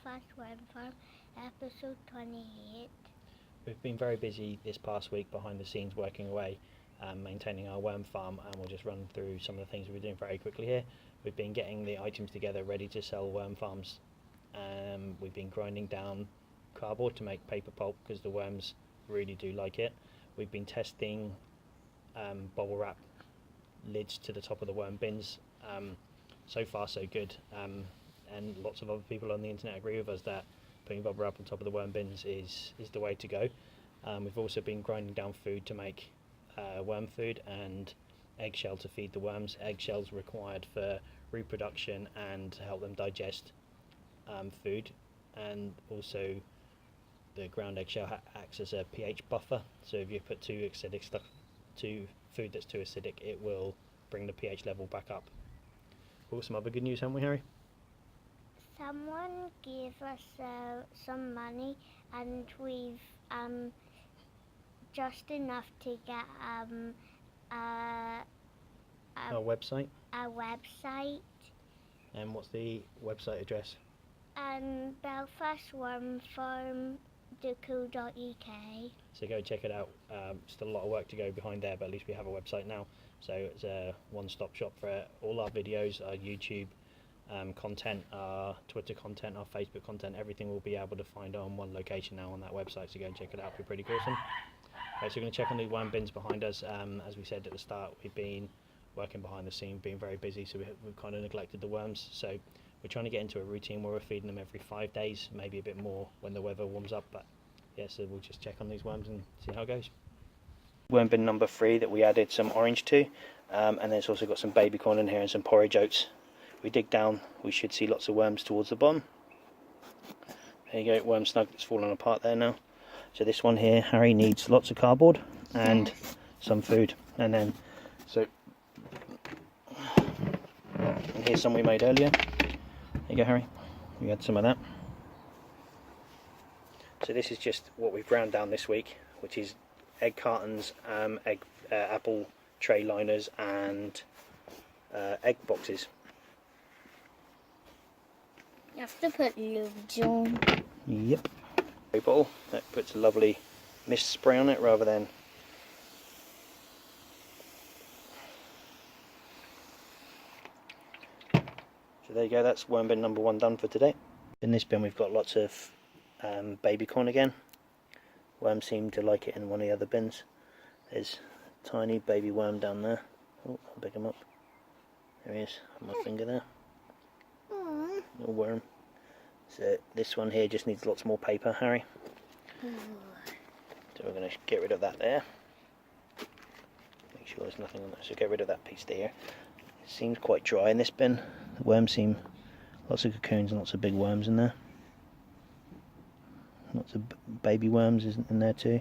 Belfast Worm Farm, episode 28. We've been very busy this past week behind the scenes working away, maintaining our worm farm, and we'll just run through some of the things we're doing very quickly here. We've been getting the items together ready to sell worm farms. We've been grinding down cardboard to make paper pulp because the worms really do like it. We've been testing bubble wrap lids to the top of the worm bins. So far so good, and lots of other people on the internet agree with us that putting bubble wrap on top of the worm bins is the way to go. We've also been grinding down food to make worm food and eggshell to feed the worms. Eggshells required for reproduction and to help them digest food, and also the ground eggshell acts as a pH buffer, so if you put too acidic stuff to food that's too acidic, it will bring the pH level back up. Oh, some other good news, haven't we, Harry? Someone gave us some money, and we've just enough to get Our website. a website. And what's the website address? belfastwormfarm.co.uk. So go check it out. Still a lot of work to go behind there, but at least we have a website now. So it's a one-stop shop for all our videos, our YouTube content, our Twitter content, our Facebook content. Everything will be able to find on one location now on that website, so go and check it out. It'll be pretty awesome. So we're going to check on the worm bins behind us. As we said at the start, we've been working behind the scene, being very busy, so we've kind of neglected the worms. So we're trying to get into a routine where we're feeding them every 5 days, maybe a bit more when the weather warms up. But yeah, so we'll just check on these worms and see how it goes. Worm bin number 3 that we added some orange to, and then it's also got some baby corn in here and some porridge oats. We dig down, we should see lots of worms towards the bottom. There you go, worm snug that's fallen apart there now. So this one here, Harry, needs lots of cardboard and some food. And then, so, and here's some we made earlier. There you go, Harry, we had some of that. So this is just what we've ground down this week, which is egg cartons, apple tray liners, and egg boxes. You have to put loads on. Yep. Spray bottle that puts a lovely mist spray on it rather than. So there you go. That's worm bin number 1 done for today. In this bin we've got lots of baby corn again. Worms seem to like it in one of the other bins. There's a tiny baby worm down there. Oh, I'll pick him up. There he is, on my finger there. Aww. Little worm. So this one here just needs lots more paper, Harry. So we're going to get rid of that there. Make sure there's nothing on that. So get rid of that piece there. It seems quite dry in this bin. The worms seem, lots of cocoons and lots of big worms in there. Lots of baby worms in there too.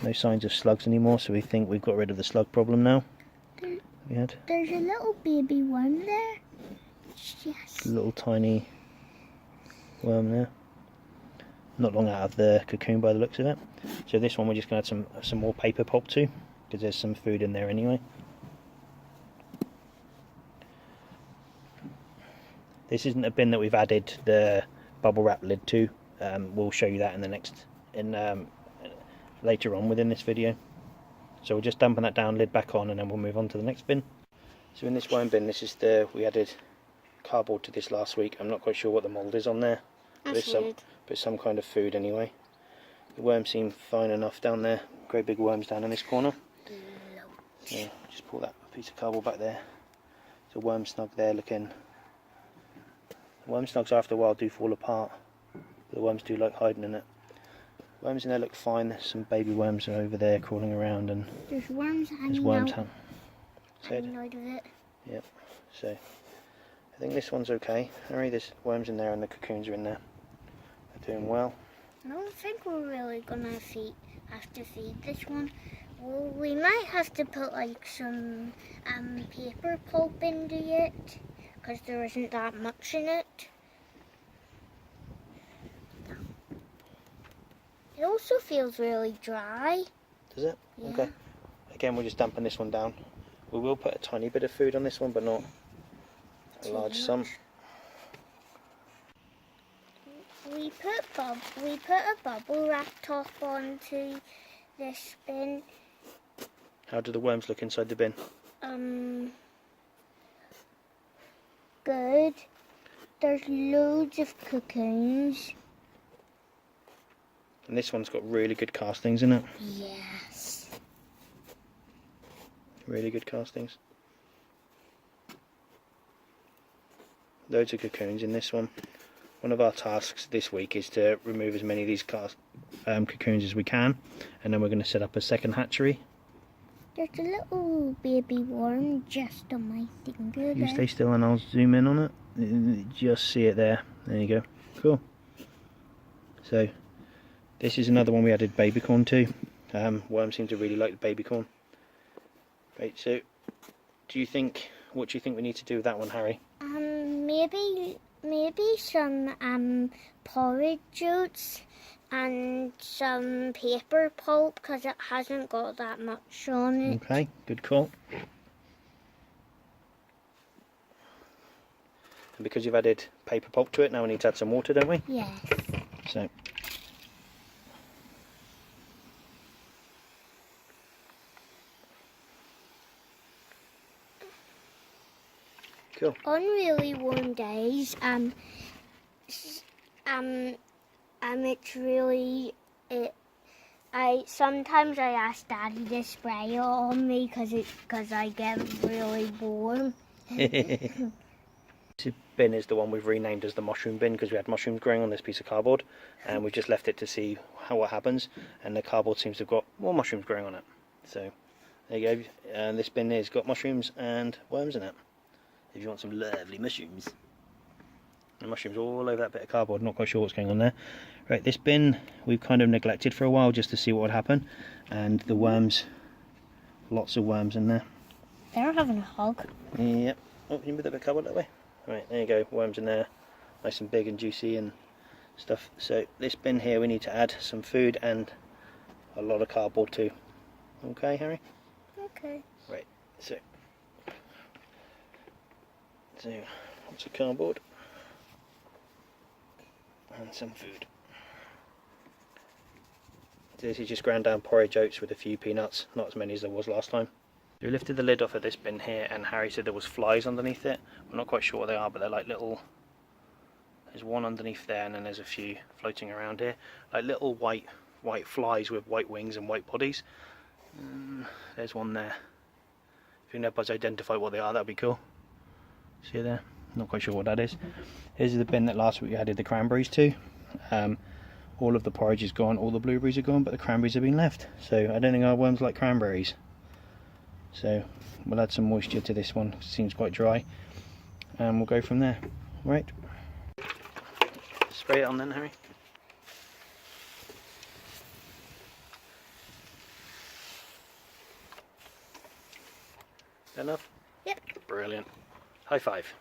No signs of slugs anymore, so we think we've got rid of the slug problem now. There's a little baby worm there. Yes. A little tiny worm there. Not long out of the cocoon by the looks of it. So this one we're just going to add some more paper pulp to, because there's some food in there anyway. This isn't a bin that we've added the bubble wrap lid to. We'll show you that in the next, later on within this video. So we're just dumping that down, lid back on, and then we'll move on to the next bin. So in this worm bin, this is we added cardboard to this last week. I'm not quite sure what the mould is on there, but it's some kind of food anyway. The worms seem fine enough down there. Great big worms down in this corner. So just pull that piece of cardboard back there. There's a worm snug there looking. Worm snugs after a while do fall apart. The worms do like hiding in it. Worms in there look fine. There's some baby worms over there crawling around, and there's worms hanging out of it. Yep. So I think this one's okay. Harry, there's worms in there and the cocoons are in there. They're doing well. I don't think we're really gonna have to feed this one. Well, we might have to put like some paper pulp into it, because there isn't that much in it. It also feels really dry. Does it? Yeah. Okay. Again, we're just dumping this one down. We will put a tiny bit of food on this one, but not a large sum. we put a bubble wrap top onto this bin. How do the worms look inside the bin? Good. There's loads of cocoons. And this one's got really good castings in it. Yes. Really good castings. Loads of cocoons in this one. One of our tasks this week is to remove as many of these cocoons as we can, and then we're going to set up a second hatchery. There's a little baby worm just on my finger You there. stay still and I'll zoom in on it. Just see it there. There you go. Cool. So this is another one we added baby corn to. Worms seem to really like the baby corn. Right, so what do you think we need to do with that one, Harry? Maybe some porridge oats and some paper pulp because it hasn't got that much on it. Okay, good call. And because you've added paper pulp to it, now we need to add some water, don't we? Yes. So cool. On really warm days, it's really sometimes I ask Daddy to spray it on me because I get really warm. This bin is the one we've renamed as the mushroom bin because we had mushrooms growing on this piece of cardboard, and we've just left it to see what happens, and the cardboard seems to have got more mushrooms growing on it. So there you go. And this bin has got mushrooms and worms in it. If you want some lovely mushrooms. And mushrooms all over that bit of cardboard, not quite sure what's going on there. Right, this bin we've kind of neglected for a while just to see what would happen, and the worms, lots of worms in there. They're having a hug. Yep. Oh, you move that bit of cardboard that way. Right, there you go, worms in there, nice and big and juicy and stuff. So this bin here we need to add some food and a lot of cardboard too. Okay, Harry? Okay. Right, so lots of cardboard and some food. So this is just ground down porridge oats with a few peanuts, not as many as there was last time. So we lifted the lid off of this bin here, and Harry said there was flies underneath it. We're not quite sure what they are, but they're like little, there's one underneath there and then there's a few floating around here, like little white flies with white wings and white bodies. There's one there. If you can help us identify what they are, that'd be cool. See you there? Not quite sure what that is. Here's the bin that last week we added the cranberries to. All of the porridge is gone, all the blueberries are gone, but the cranberries have been left. So I don't think our worms like cranberries. So we'll add some moisture to this one, it seems quite dry, and we'll go from there. Right. Spray it on then, Harry. Enough? Yep. Brilliant. High five.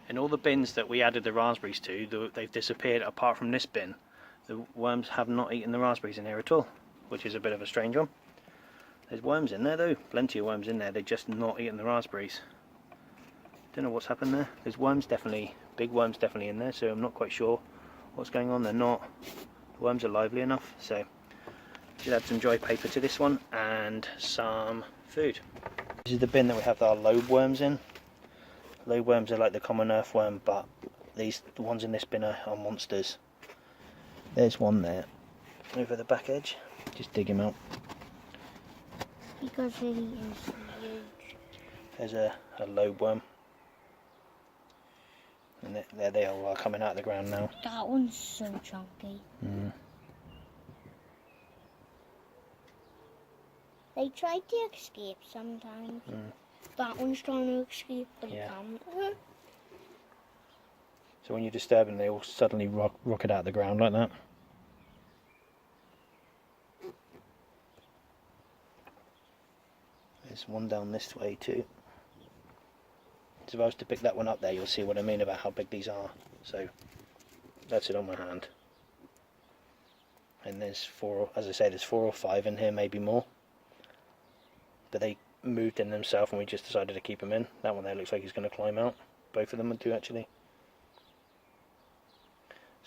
In all the bins that we added the raspberries to, they've disappeared apart from this bin. The worms have not eaten the raspberries in here at all, which is a bit of a strange one. There's worms in there though, plenty of worms in there, they're just not eating the raspberries. Don't know what's happened there. There's worms definitely, big worms definitely in there, so I'm not quite sure what's going on. They're not, the worms are lively enough, so should add some dry paper to this one and some food. This is the bin that we have our lobe worms in. Lobe worms are like the common earthworm, but the ones in this bin are monsters. There's one there, over the back edge, just dig him out. Because he is huge. There's a lobe worm. And there they all are coming out of the ground now. That one's so chunky. They try to escape sometimes. That one's trying to escape, but Yeah. he can't. So when you disturb them, they all suddenly rocket out of the ground like that. There's one down this way too. So if I was to pick that one up there, you'll see what I mean about how big these are. So that's it on my hand. And there's four, as I say, there's 4 or 5 in here, maybe more. But they moved in themselves and we just decided to keep them in. That one there looks like he's going to climb out. Both of them do actually.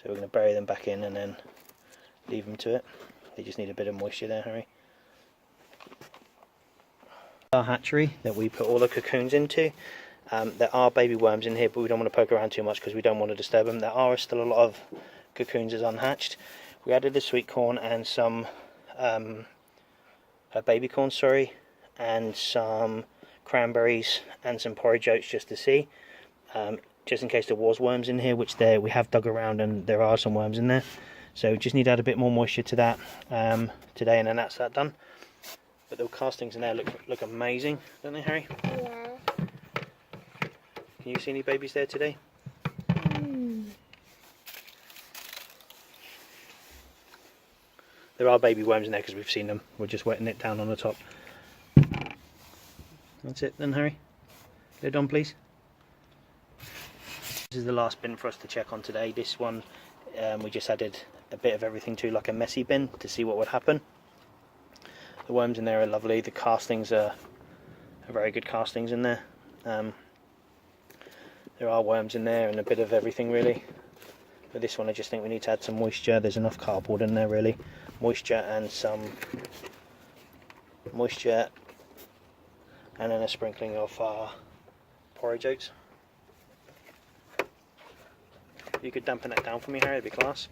So we're going to bury them back in and then leave them to it. They just need a bit of moisture there, Harry. Our hatchery that we put all the cocoons into. There are baby worms in here, but we don't want to poke around too much because we don't want to disturb them. There are still a lot of cocoons as unhatched. We added the sweet corn and some baby corn, sorry, and some cranberries and some porridge oats just to see, just in case there was worms in here, which we have dug around and there are some worms in there. So just need to add a bit more moisture to that today, and then that's that done. But the castings in there look amazing, don't they, Harry? Yeah. Can you see any babies there today? There are baby worms in there because we've seen them. We're just wetting it down on the top. That's it then, Harry. Lid on, please. This is the last bin for us to check on today. This one we just added a bit of everything to, like a messy bin, to see what would happen. The worms in there are lovely. The castings are very good castings in there. There are worms in there and a bit of everything really. But this one I just think we need to add some moisture. There's enough cardboard in there really. Moisture and some moisture, and then a sprinkling of porridge oats. If you could dampen that down for me, Harry, it'd be class.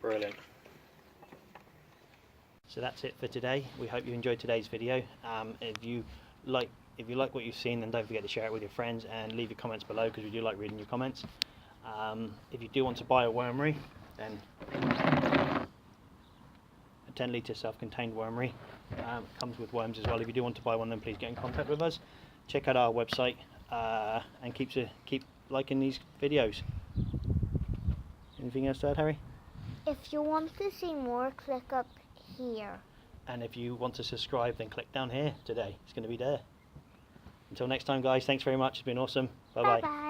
Brilliant. So that's it for today. We hope you enjoyed today's video. If you like what you've seen, then don't forget to share it with your friends and leave your comments below, because we do like reading your comments. If you do want to buy a wormery, then a 10 litre self-contained wormery comes with worms as well. If you do want to buy one, then please get in contact with us. Check out our website and keep liking these videos. Anything else to add, Harry? If you want to see more, click up here. And if you want to subscribe, then click down here today. It's going to be there. Until next time, guys, thanks very much. It's been awesome. Bye bye. Bye bye.